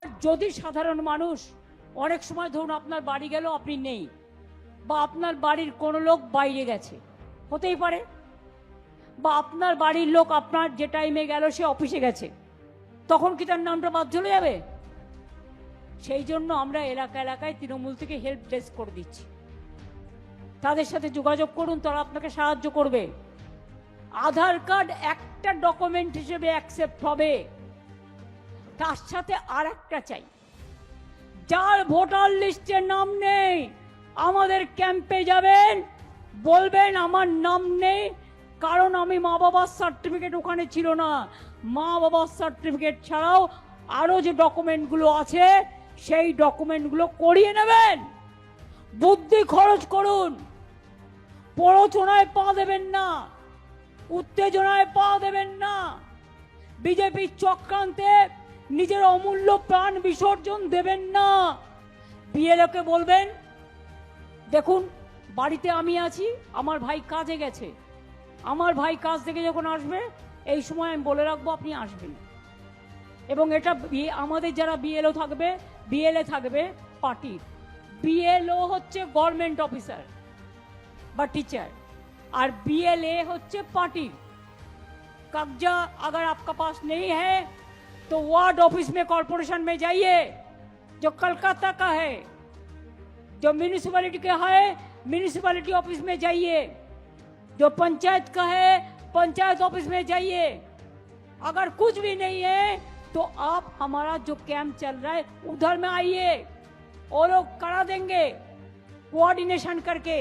যদি সাধারণ মানুষ অনেক সময় ধরুন আপনার বাড়ি গেল আপনি নেই, বা আপনার বাড়ির কোনো লোক বাইরে গেছে, হতেই পারে, বা আপনার বাড়ির লোক আপনার যে টাইমে গেল সে অফিসে গেছে, তখন কি তার নামটা বাদ চলে যাবে? সেই জন্য আমরা এলাকা এলাকায় তৃণমূল থেকে হেল্প ডেস্ক করে দিচ্ছি। তাদের সাথে যোগাযোগ করুন, তারা আপনাকে সাহায্য করবে। আধার কার্ড একটা ডকুমেন্ট হিসেবে অ্যাকসেপ্ট হবে, তার সাথে আর একটা চাই। যার ভোটার লিস্টে নাম নেই আমাদের ক্যাম্পে যাবেন, বলবেন আমার নাম নেই, কারণ আমি মা বাবার সার্টিফিকেট ওখানে ছিল না। মা বাবার সার্টিফিকেট ছাড়াও আরো যে ডকুমেন্টগুলো আছে সেই ডকুমেন্টগুলো করিয়ে নেবেন। বুদ্ধি খরচ করুন, প্ররোচনায় পা দেবেন না, উত্তেজনায় পা দেবেন না, বিজেপির চক্রান্তে নিজের অমূল্য প্রাণ বিসর্জন দেবেন না। বিএলওকে বলবেন, দেখুন বাড়িতে আমি আছি, আমার ভাই কাজে গেছে, আমার ভাই কাজ থেকে যখন আসবে এই সময় আমি বলে রাখবো আপনি আসবেন। এবং এটা আমাদের যারা বিএলও থাকবে, বিএলএ থাকবে পার্টির, বিএলও হচ্ছে গভর্नमेंट অফিসার বা टीचर, और बीएलए होच्छे पार्टी। कब्जा अगर आपका पास नहीं है तो वार्ड ऑफिस में कॉर्पोरेशन में जाइए, जो कलकत्ता का है, जो म्यूनिसिपैलिटी का है म्यूनिसिपैलिटी ऑफिस में जाइए, जो पंचायत का है पंचायत ऑफिस में जाइए। अगर कुछ भी नहीं है तो आप हमारा जो कैंप चल रहा है उधर में आइए, और लोग करा देंगे कोऑर्डिनेशन करके।